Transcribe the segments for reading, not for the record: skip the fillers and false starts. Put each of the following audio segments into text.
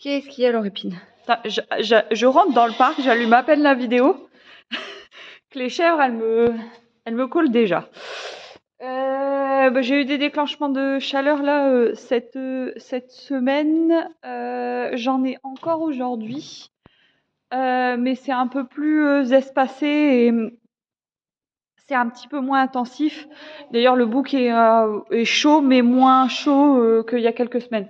Qu'est-ce qu'il y a, Laurépine? Putain, je rentre dans le parc, j'allume à peine la vidéo, que les chèvres, elles me collent déjà. J'ai eu des déclenchements de chaleur là cette semaine. J'en ai encore aujourd'hui, mais c'est un peu plus espacé et c'est un petit peu moins intensif. D'ailleurs, le bouc est chaud, mais moins chaud qu'il y a quelques semaines.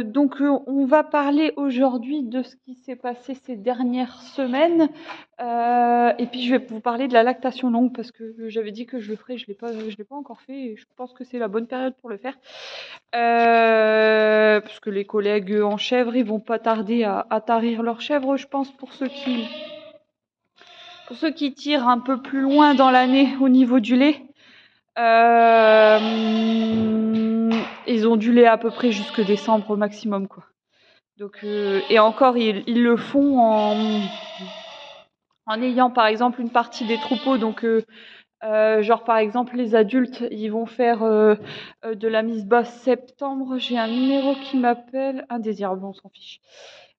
Donc, on va parler aujourd'hui de ce qui s'est passé ces dernières semaines. Et puis, je vais vous parler de la lactation longue parce que j'avais dit que je le ferais, je l'ai pas encore fait et je pense que c'est la bonne période pour le faire. Parce que les collègues en chèvre, ils vont pas tarder à tarir leurs chèvres, je pense, pour ceux qui tirent un peu plus loin dans l'année au niveau du lait. Ils ont du lait à peu près jusque décembre au maximum, quoi. Donc, et encore, ils le font en ayant par exemple une partie des troupeaux. Donc, genre par exemple les adultes, ils vont faire de la mise bas septembre. J'ai un numéro qui m'appelle indésirable, on s'en fiche.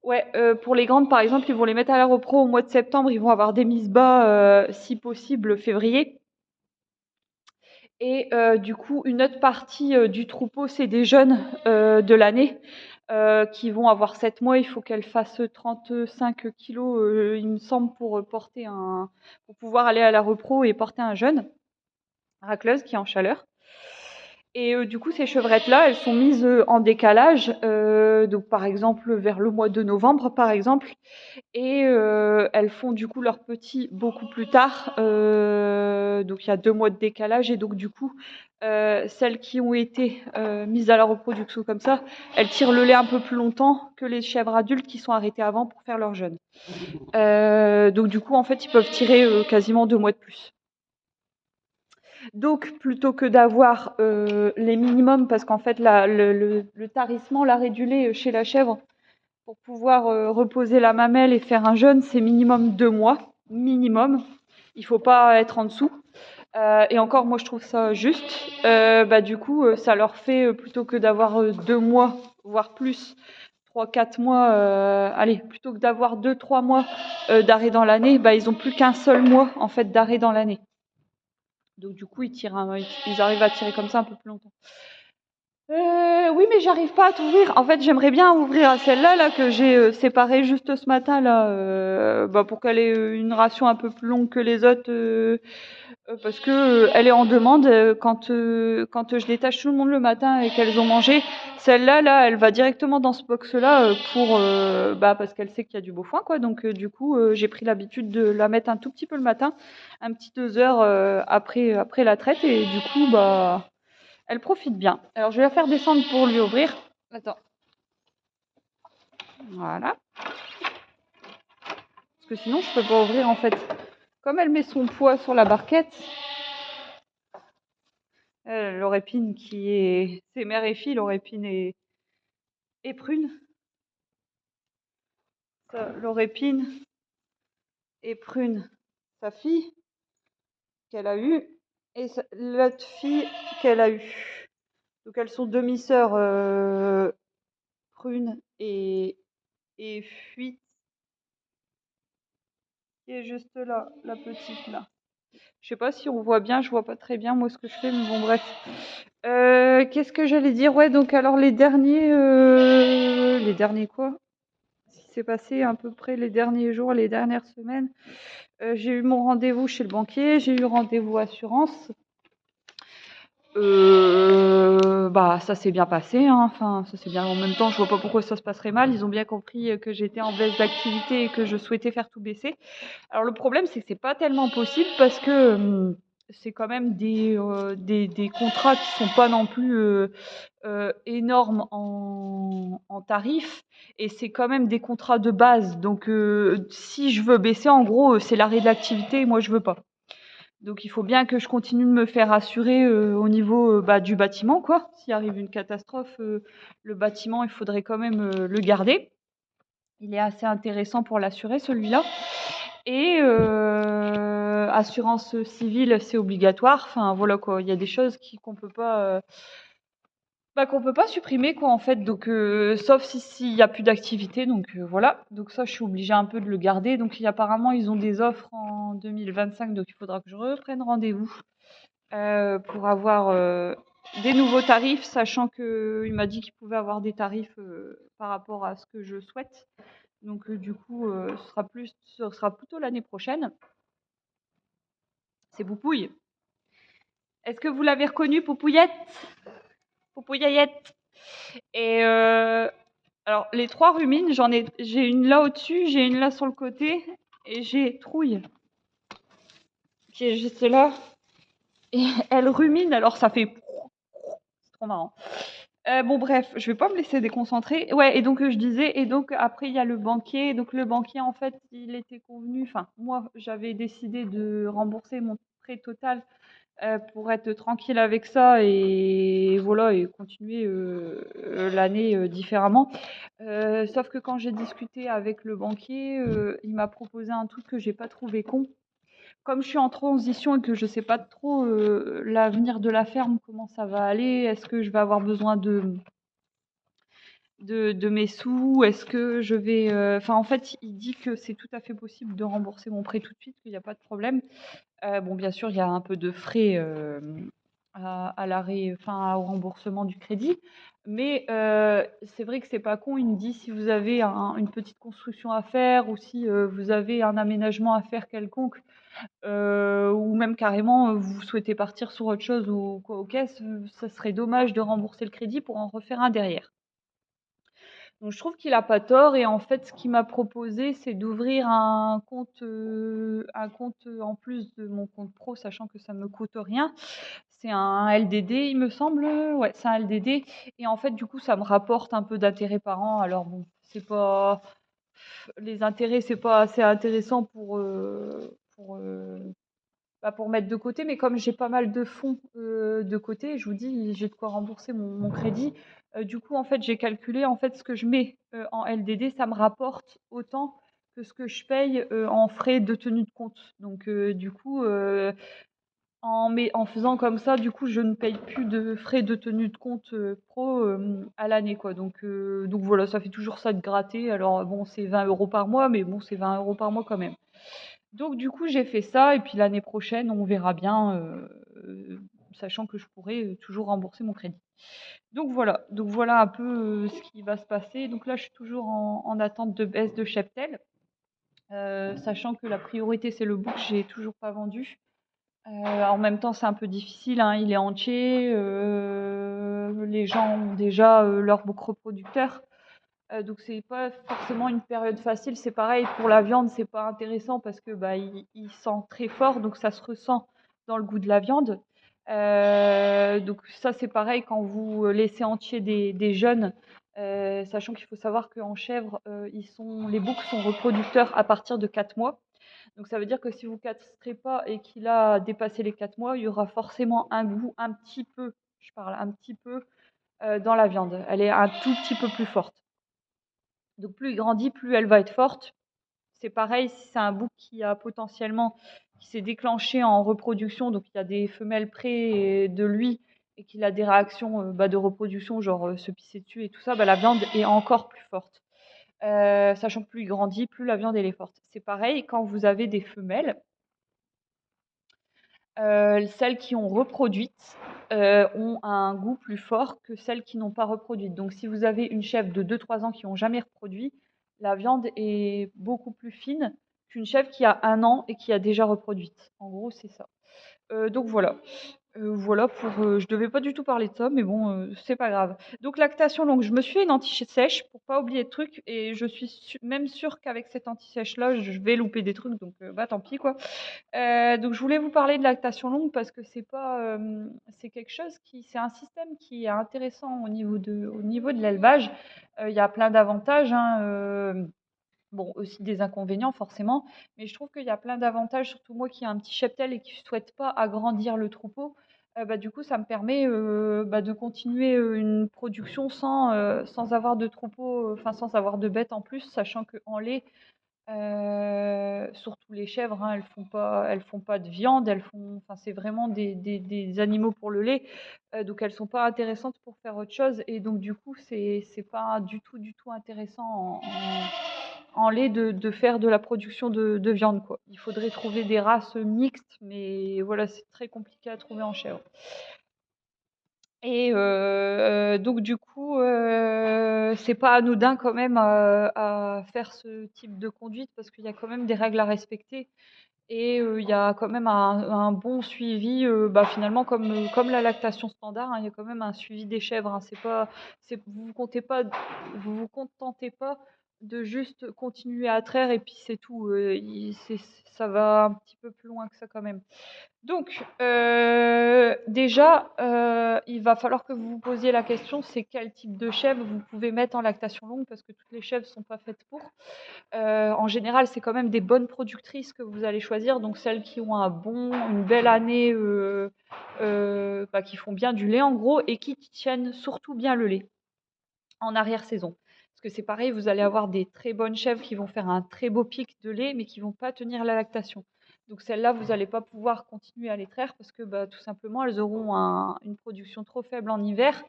Ouais, pour les grandes par exemple, ils vont les mettre à la repro au mois de septembre. Ils vont avoir des mises bas si possible février. Et du coup, une autre partie du troupeau, c'est des jeunes de l'année qui vont avoir 7 mois. Il faut qu'elles fassent 35 kilos, il me semble, pour pouvoir aller à la repro et porter un jeune racleuse qui est en chaleur. Et du coup, ces chevrettes-là, elles sont mises en décalage, donc par exemple vers le mois de novembre, par exemple, et elles font du coup leurs petits beaucoup plus tard. Donc il y a 2 mois de décalage, et donc du coup, celles qui ont été mises à la reproduction comme ça, elles tirent le lait un peu plus longtemps que les chèvres adultes qui sont arrêtées avant pour faire leur jeune. Donc du coup, en fait, ils peuvent tirer quasiment 2 mois de plus. Donc, plutôt que d'avoir les minimums, parce qu'en fait, le tarissement, l'arrêt du lait chez la chèvre, pour pouvoir reposer la mamelle et faire un jeune, c'est minimum 2 mois. Minimum. Il ne faut pas être en dessous. Et encore, moi, je trouve ça juste. Du coup, ça leur fait, plutôt que d'avoir 2 mois, voire plus, 3-4 mois, allez, plutôt que d'avoir 2-3 mois d'arrêt dans l'année, ils n'ont plus qu'un seul mois en fait d'arrêt dans l'année. Donc du coup, ils arrivent à tirer comme ça un peu plus longtemps. Oui, mais j'arrive pas à t'ouvrir. En fait, j'aimerais bien ouvrir à celle-là là, que j'ai séparée juste ce matin là, pour qu'elle ait une ration un peu plus longue que les autres, parce que elle est en demande quand je détache tout le monde le matin et qu'elles ont mangé. Celle-là là, elle va directement dans ce box-là parce qu'elle sait qu'il y a du beau foin, quoi. Donc du coup, j'ai pris l'habitude de la mettre un tout petit peu le matin, un petit 2 heures après la traite, et du coup elle profite bien. Alors, je vais la faire descendre pour lui ouvrir. Attends. Voilà. Parce que sinon, je peux pas ouvrir, en fait. Comme elle met son poids sur la barquette, Laurépine qui est... C'est mère et fille, Laurépine et Prune. Laurépine et Prune, sa fille qu'elle a eue, et l'autre fille qu'elle a eue. Donc, elles sont demi-sœurs, Prune et Fuite, qui est juste là, la petite là. Je sais pas si on voit bien, je vois pas très bien moi ce que je fais, mais bon bref. Qu'est-ce que j'allais dire? Ouais, donc alors les derniers quoi? Ce qui s'est passé à peu près les derniers jours, les dernières semaines. J'ai eu mon rendez-vous chez le banquier, j'ai eu rendez-vous assurance. Ça s'est bien passé, hein. Enfin, ça s'est bien. En même temps, je vois pas pourquoi ça se passerait mal. Ils ont bien compris que j'étais en baisse d'activité et que je souhaitais faire tout baisser. Alors le problème, c'est que c'est pas tellement possible parce que c'est quand même des contrats qui sont pas non plus énormes en tarifs, et c'est quand même des contrats de base. Donc si je veux baisser, en gros, c'est l'arrêt de l'activité et moi je veux pas. Donc il faut bien que je continue de me faire assurer au niveau du bâtiment, quoi. S'il arrive une catastrophe, le bâtiment, il faudrait quand même le garder. Il est assez intéressant pour l'assurer, celui-là. Et assurance civile, c'est obligatoire. Enfin voilà quoi, il y a des choses qu'on peut pas Bah, qu'on peut pas supprimer quoi en fait, donc sauf si s'il y a plus d'activité, donc voilà. Donc ça, je suis obligée un peu de le garder. Donc apparemment, ils ont des offres en 2025, donc il faudra que je reprenne rendez-vous pour avoir des nouveaux tarifs, sachant qu'il m'a dit qu'il pouvait avoir des tarifs par rapport à ce que je souhaite. Donc du coup, ce sera plutôt l'année prochaine. C'est Poupouille. Est-ce que vous l'avez reconnu, Poupouillette? Poupouillette. Et alors, les 3 rumines, j'ai une là au-dessus, j'ai une là sur le côté, et j'ai Trouille, qui est juste là. Et elle rumine, alors ça fait... C'est trop marrant. Bon, bref, je vais pas me laisser déconcentrer. Ouais, et donc je disais, et donc après il y a le banquier. Donc le banquier, en fait, il était convenu, enfin, moi, j'avais décidé de rembourser mon prêt total pour être tranquille avec ça et voilà et continuer l'année différemment. Sauf que quand j'ai discuté avec le banquier, il m'a proposé un truc que j'ai pas trouvé con. Comme je suis en transition et que je sais pas trop l'avenir de la ferme, comment ça va aller, est-ce que je vais avoir besoin de mes sous, est-ce que je vais... Enfin, en fait, il dit que c'est tout à fait possible de rembourser mon prêt tout de suite, qu'il n'y a pas de problème. Bon, bien sûr, il y a un peu de frais à l'arrêt, enfin, au remboursement du crédit. Mais c'est vrai que c'est pas con. Il me dit si vous avez une petite construction à faire ou si vous avez un aménagement à faire quelconque, ou même carrément vous souhaitez partir sur autre chose ou quoi, ok, ça serait dommage de rembourser le crédit pour en refaire un derrière. Donc je trouve qu'il a pas tort et en fait, ce qu'il m'a proposé, c'est d'ouvrir un compte en plus de mon compte pro, sachant que ça me coûte rien. C'est un LDD, il me semble. Ouais, c'est un LDD. Et en fait, du coup, ça me rapporte un peu d'intérêt par an. Alors bon, c'est pas les intérêts, c'est pas assez intéressant pour mettre de côté, mais comme j'ai pas mal de fonds de côté, je vous dis, j'ai de quoi rembourser mon crédit. Du coup, en fait, j'ai calculé en fait ce que je mets en LDD, ça me rapporte autant que ce que je paye en frais de tenue de compte. Donc, du coup, en faisant comme ça, du coup, je ne paye plus de frais de tenue de compte pro à l'année, quoi. Donc voilà, ça fait toujours ça de gratter. Alors bon, c'est 20 € par mois, mais bon, c'est 20 € par mois quand même. Donc du coup, j'ai fait ça et puis l'année prochaine, on verra bien, sachant que je pourrais, toujours rembourser mon crédit. Donc voilà un peu, ce qui va se passer. Donc là, je suis toujours en attente de baisse de cheptel, sachant que la priorité, c'est le book, j'ai toujours pas vendu. En même temps, c'est un peu difficile, hein, il est entier, les gens ont déjà, leur book reproducteur. Donc c'est pas forcément une période facile. C'est pareil pour la viande, c'est pas intéressant parce que bah il sent très fort, donc ça se ressent dans le goût de la viande. Donc ça c'est pareil quand vous laissez entier des jeunes, sachant qu'il faut savoir qu'en chèvre, les boucs sont reproducteurs à partir de 4 mois. Donc ça veut dire que si vous castrez pas et qu'il a dépassé les 4 mois, il y aura forcément un goût un petit peu, je parle un petit peu, dans la viande. Elle est un tout petit peu plus forte. Donc plus il grandit, plus elle va être forte. C'est pareil si c'est un bouc qui s'est déclenché en reproduction, donc il y a des femelles près de lui et qu'il a des réactions de reproduction, genre se pisser dessus et tout ça, bah, la viande est encore plus forte. Sachant que plus il grandit, plus la viande elle est forte. C'est pareil quand vous avez des femelles, celles qui ont reproduites ont un goût plus fort que celles qui n'ont pas reproduit. Donc si vous avez une chèvre de 2-3 ans qui n'ont jamais reproduit, la viande est beaucoup plus fine qu'une chèvre qui a 1 an et qui a déjà reproduite. En gros, c'est ça. Donc voilà. Voilà pour, je devais pas du tout parler de ça, mais bon, c'est pas grave. Donc lactation longue, je me suis fait une anti-sèche pour pas oublier de trucs et je suis même sûre qu'avec cette anti-sèche là, je vais louper des trucs donc bah tant pis quoi. Donc je voulais vous parler de lactation longue parce que c'est quelque chose c'est un système qui est intéressant au niveau de l'élevage. Il y a plein d'avantages, hein, bon aussi des inconvénients forcément, mais je trouve qu'il y a plein d'avantages, surtout moi qui ai un petit cheptel et qui ne souhaite pas agrandir le troupeau. Bah, du coup, ça me permet, de continuer, une production sans avoir de troupeau, enfin sans avoir de bêtes en plus, sachant qu'en lait, Surtout les chèvres, hein, elles font pas de viande, enfin, c'est vraiment des animaux pour le lait, donc elles sont pas intéressantes pour faire autre chose et donc du coup, c'est pas du tout intéressant en lait de faire de la production de viande, quoi. Il faudrait trouver des races mixtes, mais voilà, c'est très compliqué à trouver en chèvre. Et donc du coup, c'est pas anodin quand même, à faire ce type de conduite parce qu'il y a quand même des règles à respecter et il y a quand même un bon suivi, finalement comme la lactation standard, hein, il y a quand même un suivi des chèvres, hein. C'est pas c'est vous vous contentez pas de juste continuer à traire et puis c'est tout, ça va un petit peu plus loin que ça quand même. Donc, déjà, il va falloir que vous vous posiez la question, c'est quel type de chèvre vous pouvez mettre en lactation longue parce que toutes les chèvres ne sont pas faites pour. En général, c'est quand même des bonnes productrices que vous allez choisir, donc celles qui ont une belle année, qui font bien du lait en gros et qui tiennent surtout bien le lait en arrière-saison. Parce que c'est pareil, vous allez avoir des très bonnes chèvres qui vont faire un très beau pic de lait, mais qui vont pas tenir la lactation. Donc celles-là, vous n'allez pas pouvoir continuer à les traire parce que tout simplement, elles auront une production trop faible en hiver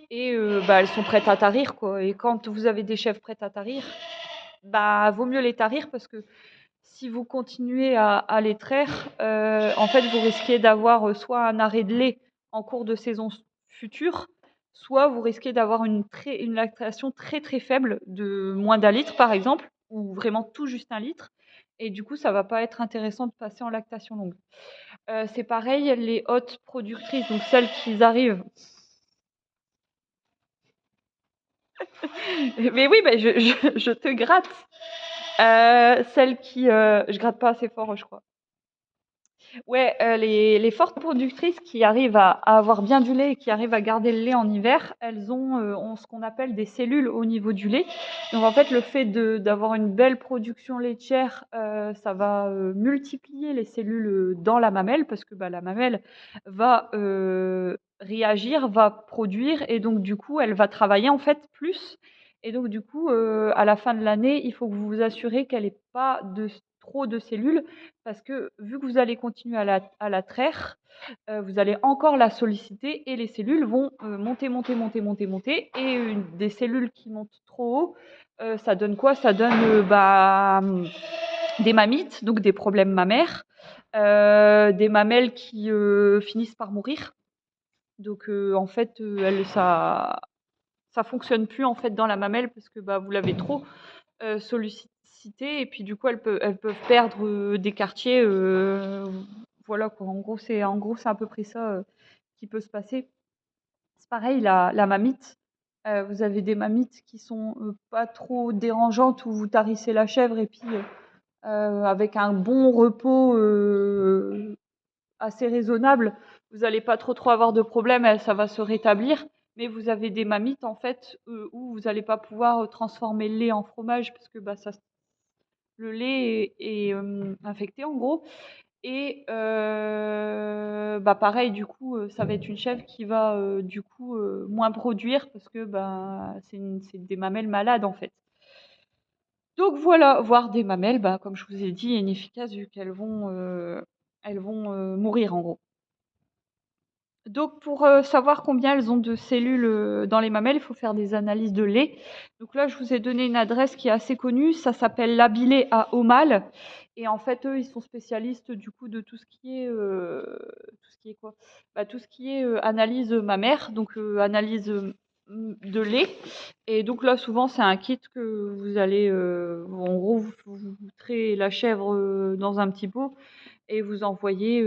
et elles sont prêtes à tarir, quoi. Et quand vous avez des chèvres prêtes à tarir, vaut mieux les tarir parce que si vous continuez à les traire, en fait, vous risquez d'avoir soit un arrêt de lait en cours de saison future, soit vous risquez d'avoir une lactation très très faible de moins d'un litre par exemple, ou vraiment tout juste un litre. Et du coup, ça va pas être intéressant de passer en lactation longue. C'est pareil, les hautes productrices, donc celles qui arrivent. Mais oui, je te gratte. Celles qui, je gratte pas assez fort, je crois. Ouais, les fortes productrices qui arrivent à avoir bien du lait et qui arrivent à garder le lait en hiver, elles ont ce qu'on appelle des cellules au niveau du lait. Donc en fait, le fait d'avoir une belle production laitière, ça va, multiplier les cellules, dans la mamelle parce que, la mamelle va, réagir, va produire et donc du coup, elle va travailler en fait plus et donc du coup, à la fin de l'année, il faut que vous vous assurez qu'elle ait pas trop de cellules parce que vu que vous allez continuer à la traire, vous allez encore la solliciter et les cellules vont, monter, monter, monter, monter, monter et des cellules qui montent trop haut, ça donne quoi? Ça donne, des mammites, donc des problèmes mammaires, des mamelles qui, finissent par mourir. Donc en fait, ça fonctionne plus en fait dans la mamelle parce que, vous l'avez trop, sollicité et puis du coup elles peuvent perdre, des quartiers, voilà quoi. En gros c'est à peu près ça, qui peut se passer. C'est pareil la mamite, vous avez des mamites qui sont, pas trop dérangeantes où vous tarissez la chèvre et puis, avec un bon repos, assez raisonnable, vous allez pas trop avoir de problèmes, ça va se rétablir. Mais vous avez des mamites en fait, où vous allez pas pouvoir, transformer le lait en fromage parce que, le lait est, infecté en gros et pareil du coup, ça va être une chèvre qui va, du coup, moins produire parce que, c'est des mamelles malades en fait. Donc voilà, voir des mamelles, comme je vous ai dit, inefficaces vu elles vont, mourir en gros. Donc pour, savoir combien elles ont de cellules, dans les mamelles, il faut faire des analyses de lait. Donc là, je vous ai donné une adresse qui est assez connue, ça s'appelle Labilé à Aumale et en fait, eux, ils sont spécialistes du coup de tout ce qui est quoi? Tout ce qui est, analyse, mammaire, donc analyse, de lait et donc là, souvent, c'est un kit que vous allez, en gros, vous trayez la chèvre, dans un petit pot et vous envoyez,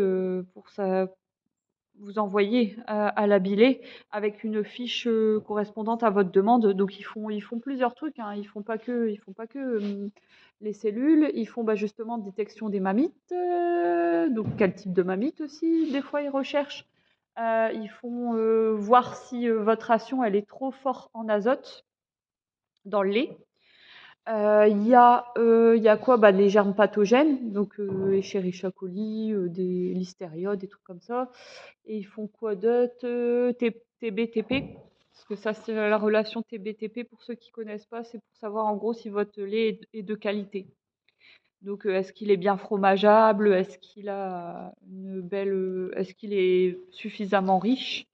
à Labilé avec une fiche, correspondante à votre demande. Donc ils font plusieurs trucs, hein. Ils font pas que, les cellules, ils font, justement détection des mammites, donc quel type de mammites aussi, des fois ils recherchent. Ils font, voir si, votre ration elle est trop forte en azote dans le lait. Il y a quoi? Les germes pathogènes, donc Escherichia coli, des Listeria, des trucs comme ça et ils font quoi d'autre? TB-TP, parce que ça, c'est la relation TB-TP pour ceux qui connaissent pas, c'est pour savoir en gros si votre lait est de qualité. Donc, est-ce qu'il est bien fromageable? Est-ce qu'il est suffisamment riche?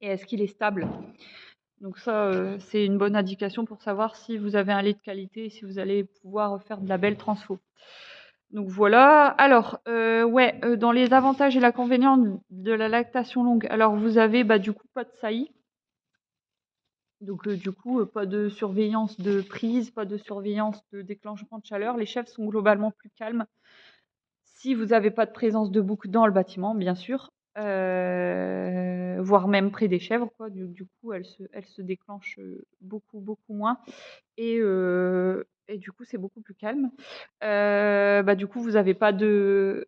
Et est-ce qu'il est stable? Donc ça, c'est une bonne indication pour savoir si vous avez un lait de qualité et si vous allez pouvoir faire de la belle transfo. Donc voilà. Alors, dans les avantages et l'inconvénient de la lactation longue, alors vous avez du coup pas de saillie. Donc du coup, pas de surveillance de prise, pas de surveillance de déclenchement de chaleur. Les chèvres sont globalement plus calmes. Si vous n'avez pas de présence de bouc dans le bâtiment, bien sûr, voire même près des chèvres, quoi. Du coup, elles se déclenchent beaucoup, beaucoup moins. Et du coup, c'est beaucoup plus calme. Du coup, vous n'avez pas de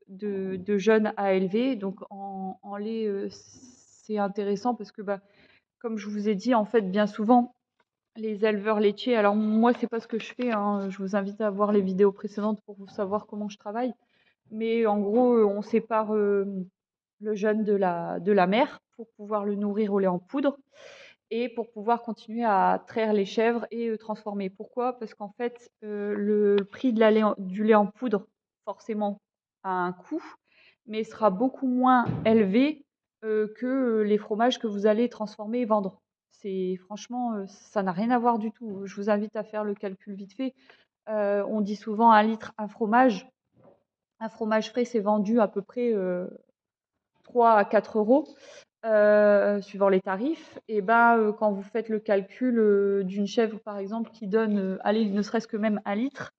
jeunes à élever. Donc, en lait, c'est intéressant parce que, comme je vous ai dit, en fait, bien souvent, les éleveurs laitiers, alors moi, c'est pas ce que je fais, hein, je vous invite à voir les vidéos précédentes pour vous savoir comment je travaille. Mais en gros, on sépare le jeune de la mère pour pouvoir le nourrir au lait en poudre et pour pouvoir continuer à traire les chèvres et transformer. Pourquoi? Parce qu'en fait, le prix de du lait en poudre, forcément, a un coût, mais sera beaucoup moins élevé que les fromages que vous allez transformer et vendre. C'est franchement, ça n'a rien à voir du tout. Je vous invite à faire le calcul vite fait. On dit souvent un litre, un fromage. Un fromage frais, c'est vendu à peu près 3 à 4 euros suivant les tarifs. Et quand vous faites le calcul d'une chèvre, par exemple, qui donne, allez, ne serait-ce que même un litre,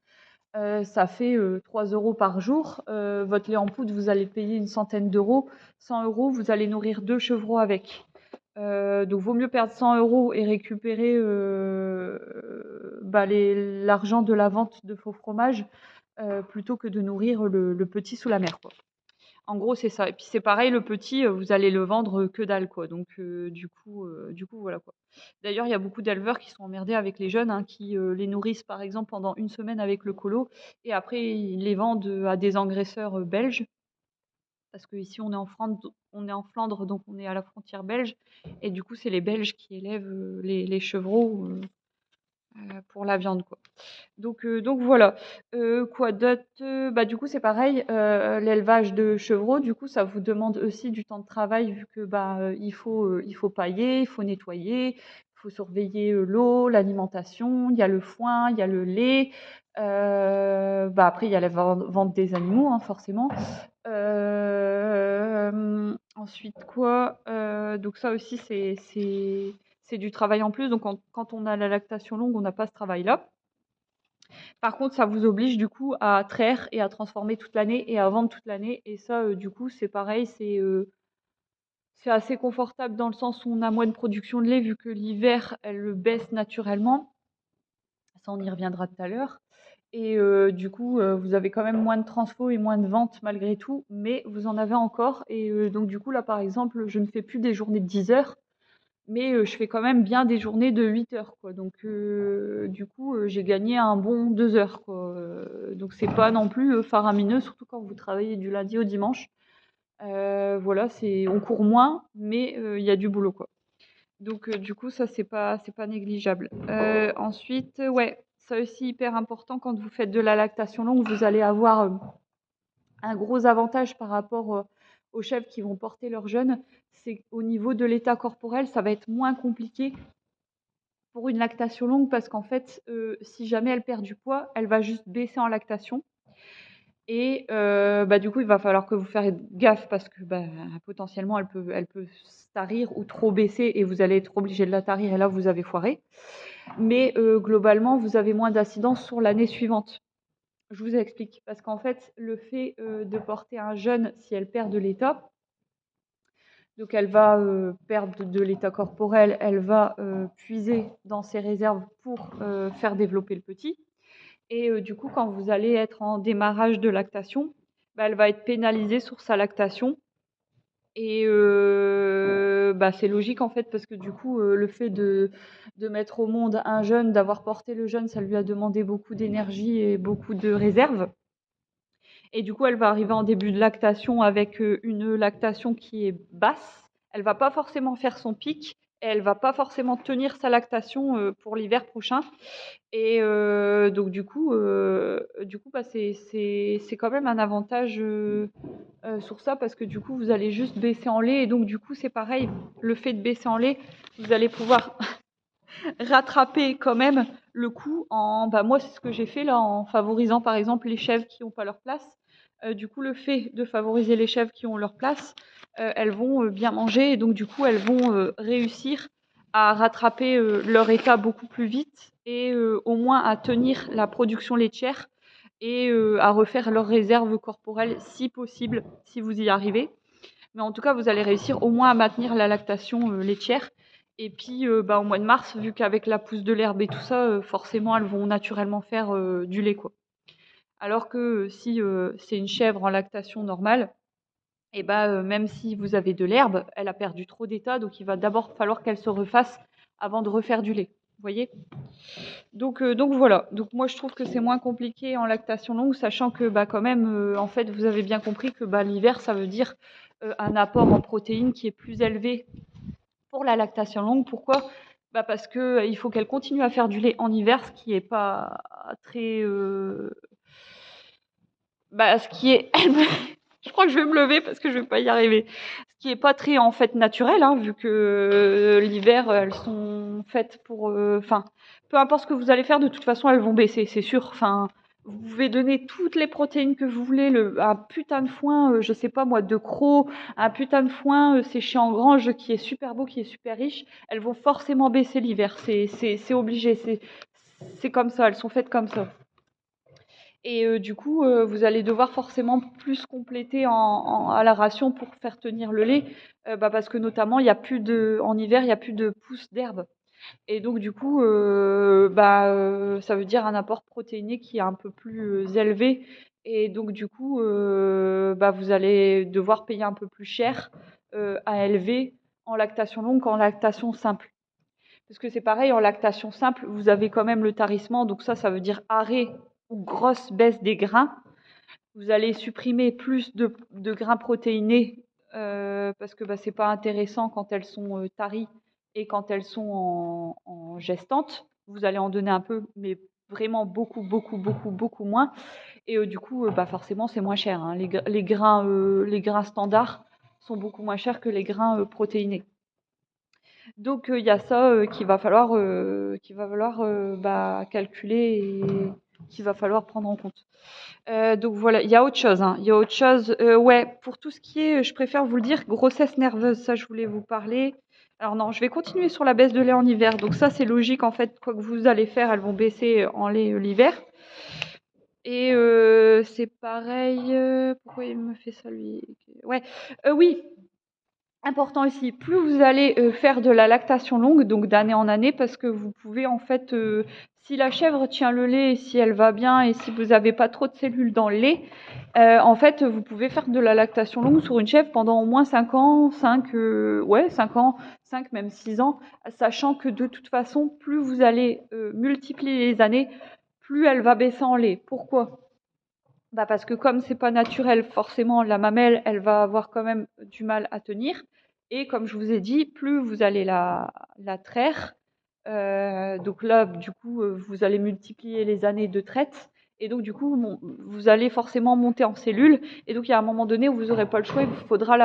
ça fait 3 euros par jour. Votre lait en poudre, vous allez payer une centaine d'euros. 100 euros, vous allez nourrir 2 chevreaux avec. Donc, vaut mieux perdre 100 euros et récupérer l'argent de la vente de faux fromages plutôt que de nourrir le petit sous la mer, quoi. En gros, c'est ça. Et puis c'est pareil, le petit, vous allez le vendre que dalle, quoi. Donc du coup, voilà, quoi. D'ailleurs, il y a beaucoup d'éleveurs qui sont emmerdés avec les jeunes, hein, qui les nourrissent, par exemple, pendant une semaine avec le colo, et après ils les vendent à des engraisseurs belges, parce qu'ici on est en Flandre, donc on est à la frontière belge, et du coup, c'est les Belges qui élèvent les chevreaux pour la viande, quoi. Donc voilà. Quoi d'autre? Du coup, c'est pareil, l'élevage de chevreaux, du coup, ça vous demande aussi du temps de travail vu que, il faut pailler, il faut nettoyer, il faut surveiller, l'eau, l'alimentation, il y a le foin, il y a le lait, après il y a la vente des animaux, hein, forcément. Ensuite quoi? Donc ça aussi c'est du travail en plus, donc quand on a la lactation longue, on n'a pas ce travail-là. Par contre, ça vous oblige du coup à traire et à transformer toute l'année et à vendre toute l'année. Et ça, du coup, c'est pareil, c'est assez confortable dans le sens où on a moins de production de lait vu que l'hiver, elle baisse naturellement. Ça, on y reviendra tout à l'heure. Et du coup, vous avez quand même moins de transfo et moins de ventes malgré tout, mais vous en avez encore. Et donc du coup, là, par exemple, je ne fais plus des journées de 10 heures, mais je fais quand même bien des journées de 8 heures, quoi. Donc du coup, j'ai gagné un bon 2 heures, quoi. Donc c'est pas non plus faramineux, surtout quand vous travaillez du lundi au dimanche. Voilà, on court moins, mais il y a du boulot, quoi. Donc du coup, ça c'est pas négligeable. Ensuite, ouais, ça aussi hyper important quand vous faites de la lactation longue, vous allez avoir un gros avantage par rapport aux chèvres qui vont porter leurs jeunes, c'est qu'au niveau de l'état corporel, ça va être moins compliqué pour une lactation longue parce qu'en fait, si jamais elle perd du poids, elle va juste baisser en lactation. Et du coup, il va falloir que vous fassiez gaffe parce que potentiellement, elle peut se tarir ou trop baisser et vous allez être obligé de la tarir et là, vous avez foiré. Mais globalement, vous avez moins d'incidence sur l'année suivante. Je vous explique. Parce qu'en fait, le fait de porter un jeune, si elle perd de l'état, donc elle va perdre de l'état corporel, elle va puiser dans ses réserves pour faire développer le petit. Et du coup, quand vous allez être en démarrage de lactation, elle va être pénalisée sur sa lactation. Et c'est logique en fait parce que du coup, le fait de mettre au monde un jeune, d'avoir porté le jeune, ça lui a demandé beaucoup d'énergie et beaucoup de réserve. Et du coup, elle va arriver en début de lactation avec une lactation qui est basse. Elle va pas forcément faire son pic et elle va pas forcément tenir sa lactation pour l'hiver prochain. Et donc bah, c'est quand même un avantage sur ça parce que du coup, vous allez juste baisser en lait et donc du coup, c'est pareil, le fait de baisser en lait, vous allez pouvoir rattraper quand même le coût moi, c'est ce que j'ai fait là en favorisant par exemple les chèvres qui n'ont pas leur place. Du coup, le fait de favoriser les chèvres qui ont leur place, elles vont bien manger et donc du coup, elles vont réussir à rattraper leur état beaucoup plus vite et au moins à tenir la production laitière et à refaire leurs réserves corporelles si possible, si vous y arrivez. Mais en tout cas, vous allez réussir au moins à maintenir la lactation laitière. Et puis, au mois de mars, vu qu'avec la pousse de l'herbe et tout ça, forcément, elles vont naturellement faire du lait, quoi. Alors que si c'est une chèvre en lactation normale, et même si vous avez de l'herbe, elle a perdu trop d'état, donc il va d'abord falloir qu'elle se refasse avant de refaire du lait. Vous voyez? Donc voilà. Donc moi je trouve que c'est moins compliqué en lactation longue, sachant que quand même, en fait, vous avez bien compris que l'hiver, ça veut dire un apport en protéines qui est plus élevé pour la lactation longue. Pourquoi? Parce que il faut qu'elle continue à faire du lait en hiver, ce qui est pas très, ce qui est, je crois que je vais me lever parce que je vais pas y arriver. Ce qui est pas très en fait naturel, hein, vu que l'hiver elles sont faites pour, peu importe ce que vous allez faire, de toute façon elles vont baisser, c'est sûr. Enfin, vous pouvez donner toutes les protéines que vous voulez, un putain de foin, je sais pas moi, de crocs, un putain de foin séché en grange qui est super beau, qui est super riche, elles vont forcément baisser l'hiver. C'est obligé, c'est comme ça, elles sont faites comme ça. Et du coup, vous allez devoir forcément plus compléter à la ration pour faire tenir le lait, parce que notamment, en hiver, il y a plus de pousses d'herbe. Et donc du coup, ça veut dire un apport protéiné qui est un peu plus élevé. Et donc du coup, vous allez devoir payer un peu plus cher à élever en lactation longue qu'en lactation simple. Parce que c'est pareil, en lactation simple, vous avez quand même le tarissement, donc ça veut dire arrêt ou grosse baisse des grains. Vous allez supprimer plus de grains protéinés parce que c'est pas intéressant quand elles sont taries et quand elles sont en gestante. Vous allez en donner un peu, mais vraiment beaucoup, beaucoup, beaucoup, beaucoup moins. Et du coup, forcément, c'est moins cher, hein. Les grains standards sont beaucoup moins chers que les grains protéinés. Donc il y a ça qu'il va falloir calculer et qu'il va falloir prendre en compte. Donc voilà, il y a autre chose, hein. Il y a autre chose. Ouais, pour tout ce qui est, je préfère vous le dire, grossesse nerveuse, ça je voulais vous parler. Alors non, je vais continuer sur la baisse de lait en hiver. Donc ça c'est logique en fait, quoi que vous allez faire, elles vont baisser en lait l'hiver. Et c'est pareil. Pourquoi il me fait ça lui? Ouais, oui. Important aussi, plus vous allez faire de la lactation longue, donc d'année en année, parce que vous pouvez en fait, si la chèvre tient le lait, et si elle va bien et si vous n'avez pas trop de cellules dans le lait, en fait, vous pouvez faire de la lactation longue sur une chèvre pendant au moins 5 ans, 5 ans, 5 même 6 ans, sachant que de toute façon, plus vous allez multiplier les années, plus elle va baisser en lait. Pourquoi? Parce que comme c'est pas naturel, forcément la mamelle, elle va avoir quand même du mal à tenir. Et comme je vous ai dit, plus vous allez la traire, donc là, du coup, vous allez multiplier les années de traite. Et donc, du coup, vous allez forcément monter en cellule. Et donc, il y a un moment donné où vous n'aurez pas le choix, il vous faudra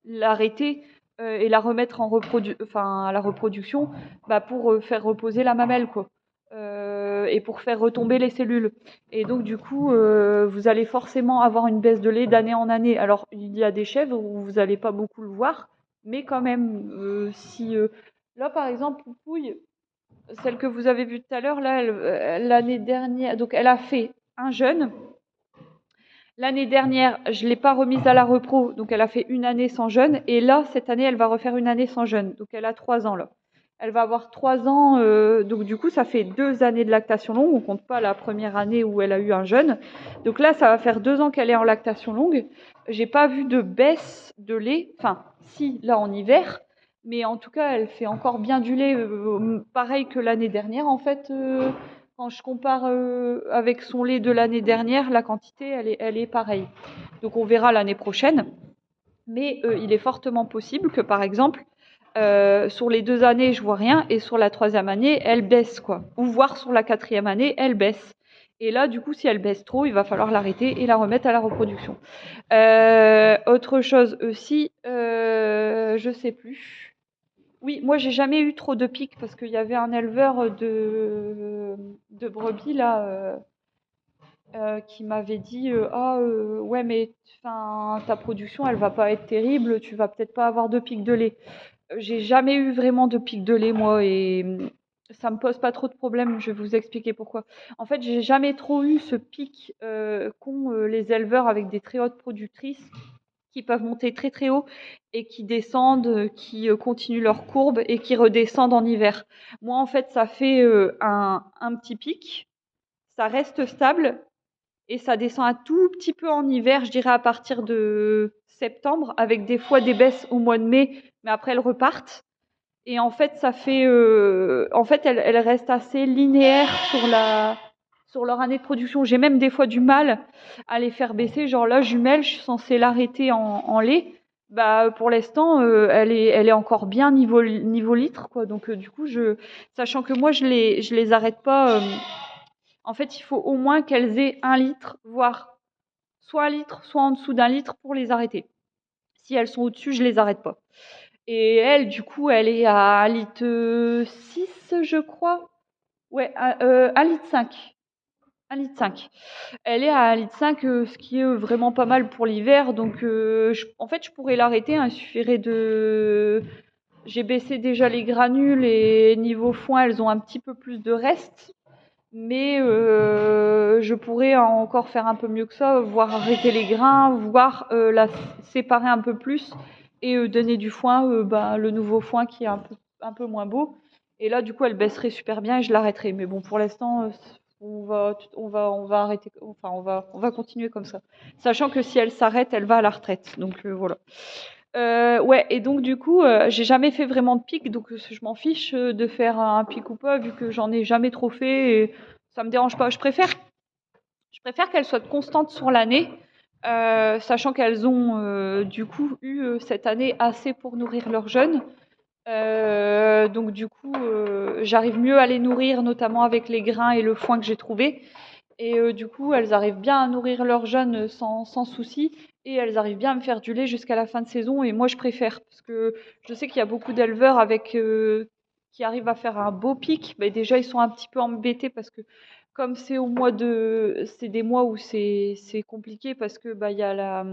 l'arrêter et la remettre à la reproduction pour faire reposer la mamelle, quoi. Et pour faire retomber les cellules. Et donc, du coup, vous allez forcément avoir une baisse de lait d'année en année. Alors, il y a des chèvres où vous n'allez pas beaucoup le voir, mais quand même, là, par exemple, Poupouille, celle que vous avez vue tout à l'heure, là, l'année dernière, donc elle a fait un jeûne. L'année dernière, je ne l'ai pas remise à la repro, donc elle a fait une année sans jeûne. Et là, cette année, elle va refaire une année sans jeûne. Donc elle a 3 ans là. Elle va avoir 3 ans, donc du coup, ça fait 2 années de lactation longue. On ne compte pas la première année où elle a eu un jeûne. Donc là, ça va faire 2 ans qu'elle est en lactation longue. J'ai pas vu de baisse de lait. Enfin, si, là en hiver. Mais en tout cas, elle fait encore bien du lait, pareil que l'année dernière. En fait, quand je compare avec son lait de l'année dernière, la quantité, elle est pareille. Donc on verra l'année prochaine. Mais il est fortement possible que, par exemple, Sur les 2 années, je vois rien et sur la 3e année, elle baisse, quoi. Ou voire sur la 4e année, elle baisse. Et là, du coup, si elle baisse trop, il va falloir l'arrêter et la remettre à la reproduction. Autre chose aussi, je sais plus. Oui, moi, j'ai jamais eu trop de pics parce qu'il y avait un éleveur de brebis là, qui m'avait dit ah ouais mais enfin ta production elle va pas être terrible, tu vas peut-être pas avoir de pics de lait. J'ai jamais eu vraiment de pics de lait moi et ça me pose pas trop de problèmes. Je vais vous expliquer pourquoi. En fait, j'ai jamais trop eu ce pic qu'ont les éleveurs avec des très hautes productrices qui peuvent monter très très haut et qui descendent, qui continuent leur courbe et qui redescendent en hiver. Moi, en fait, ça fait un petit pic, ça reste stable et ça descend un tout petit peu en hiver, je dirais à partir de septembre, avec des fois des baisses au mois de mai, mais après elles repartent. Et en fait, ça fait, en fait, elles restent assez linéaires sur leur année de production. J'ai même des fois du mal à les faire baisser. Genre là, jumelle, je suis censée l'arrêter en lait. Bah, pour l'instant, elle est encore bien niveau litre, quoi. Donc, du coup, sachant que moi, je les arrête pas. En fait, il faut au moins qu'elles aient 1 litre, voire soit 1 litre, soit en dessous d'1 litre pour les arrêter. Si elles sont au-dessus, je les arrête pas. Et elle, du coup, elle est à 1,6 litre, je crois. Ouais, 1,5 litre. 1,5 litre. Elle est à 1,5 litre, ce qui est vraiment pas mal pour l'hiver. Donc, en fait, je pourrais l'arrêter, hein. Il suffirait de. J'ai baissé déjà les granules et niveau foin, elles ont un petit peu plus de reste. Mais je pourrais encore faire un peu mieux que ça, voire arrêter les grains, voire la séparer un peu plus et donner du foin, le nouveau foin qui est un peu moins beau. Et là, du coup, elle baisserait super bien et je l'arrêterai. Mais bon, pour l'instant, on va arrêter, enfin, on va continuer comme ça. Sachant que si elle s'arrête, elle va à la retraite. Donc voilà. Ouais, et donc du coup, j'ai jamais fait vraiment de pic, donc je m'en fiche de faire un pic ou pas, vu que j'en ai jamais trop fait et ça me dérange pas. Je préfère qu'elles soient constantes sur l'année, sachant qu'elles ont du coup eu cette année assez pour nourrir leurs jeunes. Donc du coup, j'arrive mieux à les nourrir, notamment avec les grains et le foin que j'ai trouvé. Et du coup, elles arrivent bien à nourrir leurs jeunes sans souci. Et elles arrivent bien à me faire du lait jusqu'à la fin de saison. Et moi, je préfère. Parce que je sais qu'il y a beaucoup d'éleveurs qui arrivent à faire un beau pic. Mais déjà, ils sont un petit peu embêtés parce que comme c'est au mois de... C'est des mois où c'est compliqué parce que il y a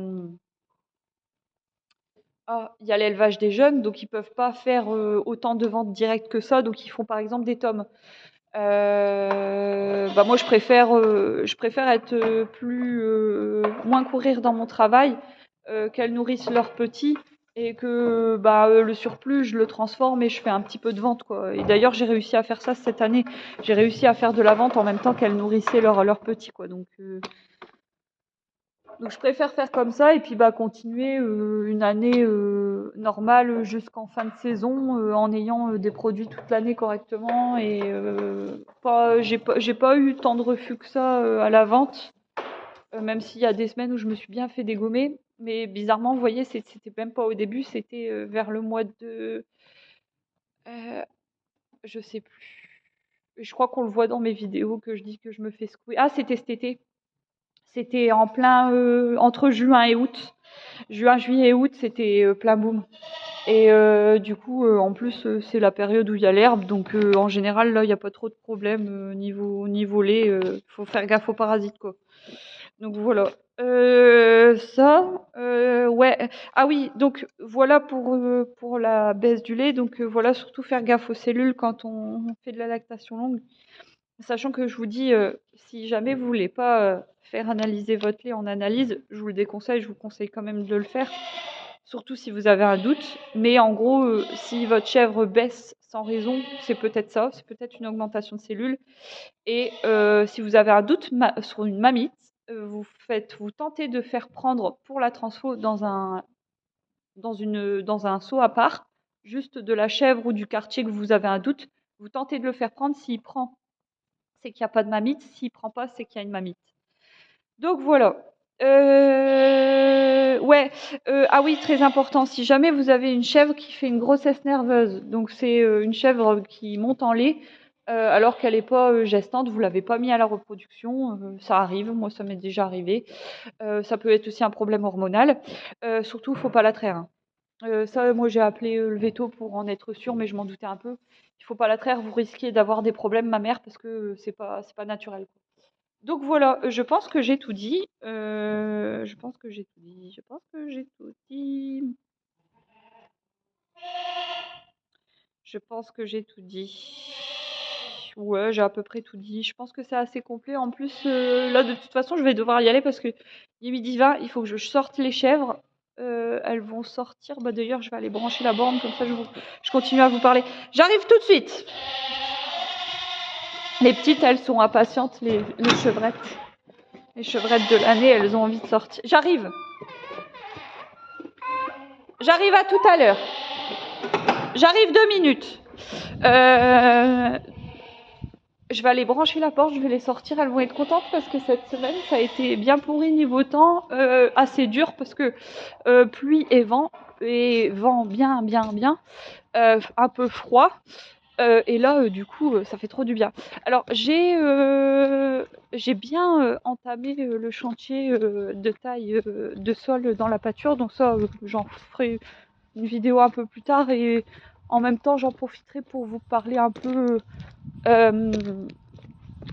il y a l'élevage des jeunes. Donc, ils peuvent pas faire autant de ventes directes que ça. Donc, ils font par exemple des tomes. Moi je préfère être moins courir dans mon travail, qu'elles nourrissent leurs petits et que le surplus je le transforme et je fais un petit peu de vente, quoi. Et d'ailleurs j'ai réussi à faire ça cette année. J'ai réussi à faire de la vente en même temps qu'elles nourrissaient leurs petits, quoi. Donc je préfère faire comme ça et puis continuer une année normale jusqu'en fin de saison en ayant des produits toute l'année correctement et j'ai pas eu tant de refus que ça à la vente, même s'il y a des semaines où je me suis bien fait dégommer. Mais bizarrement, vous voyez, c'était même pas au début, c'était vers le mois de euh, je sais plus. Je crois qu'on le voit dans mes vidéos que je dis que je me fais secouer. Ah, c'était cet été. C'était en plein entre juin et août. Juin, juillet et août, c'était plein boom. Et du coup, en plus, c'est la période où il y a l'herbe, donc en général, là, il n'y a pas trop de problème niveau lait. Faut faire gaffe aux parasites, quoi. Donc voilà. Ouais. Ah oui, donc voilà pour la baisse du lait. Donc voilà, surtout faire gaffe aux cellules quand on fait de la lactation longue. Sachant que je vous dis, si jamais vous voulez pas faire analyser votre lait en analyse, je vous le déconseille, je vous conseille quand même de le faire, surtout si vous avez un doute. Mais en gros, si votre chèvre baisse sans raison, c'est peut-être ça, c'est peut-être une augmentation de cellules. Et si vous avez un doute sur une mamite, vous tentez de faire prendre pour la transfo dans un seau à part, juste de la chèvre ou du quartier que vous avez un doute. Vous tentez de le faire prendre. S'il prend, c'est qu'il n'y a pas de mamite. S'il prend pas, c'est qu'il y a une mamite. Donc voilà. Ouais, ah oui, très important, si jamais vous avez une chèvre qui fait une grossesse nerveuse, donc c'est, une chèvre qui monte en lait, alors qu'elle est pas, gestante, vous l'avez pas mis à la reproduction, ça arrive, moi ça m'est déjà arrivé. Ça peut être aussi un problème hormonal. Surtout, faut pas la traire, hein. Ça, moi j'ai appelé, le véto pour en être sûre, mais je m'en doutais un peu. Il faut pas la traire, vous risquez d'avoir des problèmes mammaires parce que c'est pas naturel, quoi. Donc voilà, je pense que j'ai tout dit. Je pense que j'ai tout dit. Je pense que j'ai tout dit. Je pense que j'ai tout dit. Ouais, j'ai à peu près tout dit. Je pense que c'est assez complet. En plus, là, de toute façon, je vais devoir y aller parce que il est midi 20, il faut que je sorte les chèvres. Elles vont sortir. Bah, d'ailleurs, je vais aller brancher la borne, comme ça, je continue à vous parler. J'arrive tout de suite. Les petites, elles sont impatientes, les chevrettes. Les chevrettes de l'année, elles ont envie de sortir. J'arrive. J'arrive à tout à l'heure. J'arrive 2 minutes. Je vais aller brancher la porte, je vais les sortir, elles vont être contentes parce que cette semaine, ça a été bien pourri niveau temps, assez dur parce que pluie et vent bien, un peu froid. Et là, du coup, ça fait trop du bien. Alors, j'ai bien entamé le chantier de taille de sol dans la pâture, donc ça, j'en ferai une vidéo un peu plus tard et en même temps, j'en profiterai pour vous parler un peu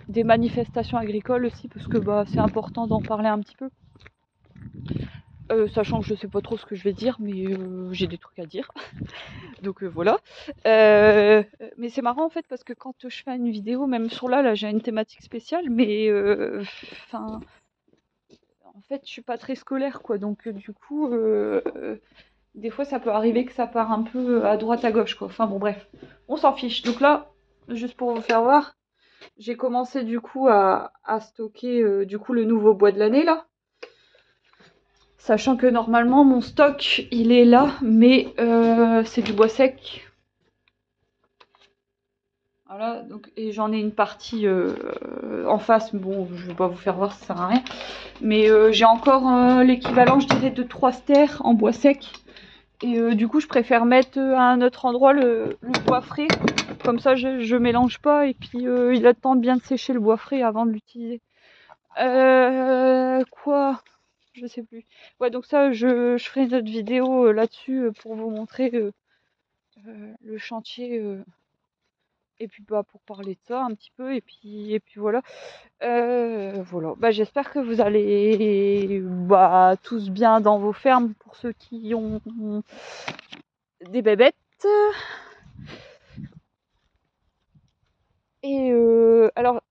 des manifestations agricoles aussi, parce que bah, c'est important d'en parler un petit peu. Sachant que je sais pas trop ce que je vais dire, mais j'ai des trucs à dire. Donc voilà. Mais c'est marrant en fait parce que quand je fais une vidéo, même sur là j'ai une thématique spéciale, mais enfin, en fait je suis pas très scolaire quoi, donc du coup des fois ça peut arriver que ça part un peu à droite à gauche quoi. Enfin bon bref, on s'en fiche. Donc là, juste pour vous faire voir, j'ai commencé du coup à stocker du coup le nouveau bois de l'année là. Sachant que normalement mon stock il est là, mais c'est du bois sec. Voilà, donc, et j'en ai une partie en face, mais bon, je vais pas vous faire voir, ça sert à rien. Mais j'ai encore l'équivalent, je dirais, de 3 stères en bois sec. Et du coup, je préfère mettre à un autre endroit le bois frais. Comme ça, je mélange pas et puis il a le temps de bien de sécher le bois frais avant de l'utiliser. Quoi? Je sais plus. Ouais, donc ça, je ferai une autre vidéo là-dessus pour vous montrer le chantier. Et puis bah, pour parler de ça un petit peu. Et puis voilà. Voilà. Bah, j'espère que vous allez bah, tous bien dans vos fermes pour ceux qui ont des bébêtes. Et alors,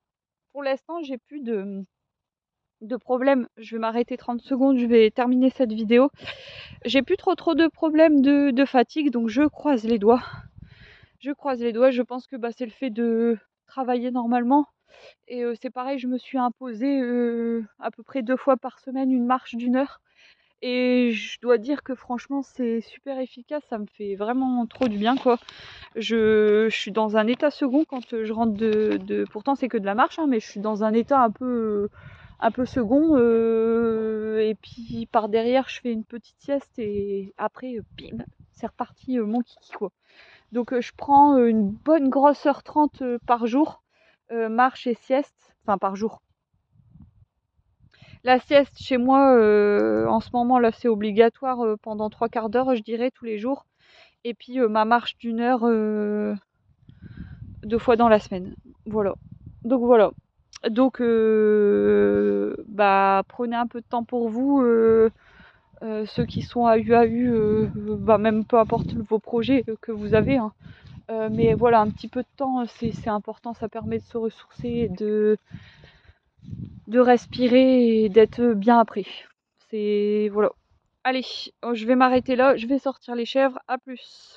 pour l'instant, j'ai plus de problèmes. Je vais m'arrêter 30 secondes, je vais terminer cette vidéo. J'ai plus trop de problèmes de fatigue, donc je croise les doigts. Je croise les doigts, je pense que bah, c'est le fait de travailler normalement. Et c'est pareil, je me suis imposé à peu près 2 fois par semaine une marche d'1 heure. Et je dois dire que franchement, c'est super efficace, ça me fait vraiment trop du bien, quoi. Je suis dans un état second quand je rentre pourtant c'est que de la marche, hein, mais je suis dans un état un peu second. Et puis par derrière, je fais une petite sieste et après, bim, c'est reparti mon kiki, quoi. Donc je prends une bonne grosse heure 30 par jour, marche et sieste, enfin par jour. La sieste chez moi, en ce moment là, c'est obligatoire pendant 3/4 d'heure, je dirais, tous les jours. Et puis ma marche d'1 heure 2 fois dans la semaine. Voilà. Donc voilà. Donc bah prenez un peu de temps pour vous. Ceux qui sont à UAU, bah même peu importe vos projets que vous avez, hein. Mais voilà, un petit peu de temps, c'est important, ça permet de se ressourcer, de respirer et d'être bien après. C'est voilà. Allez, je vais m'arrêter là, je vais sortir les chèvres, à plus.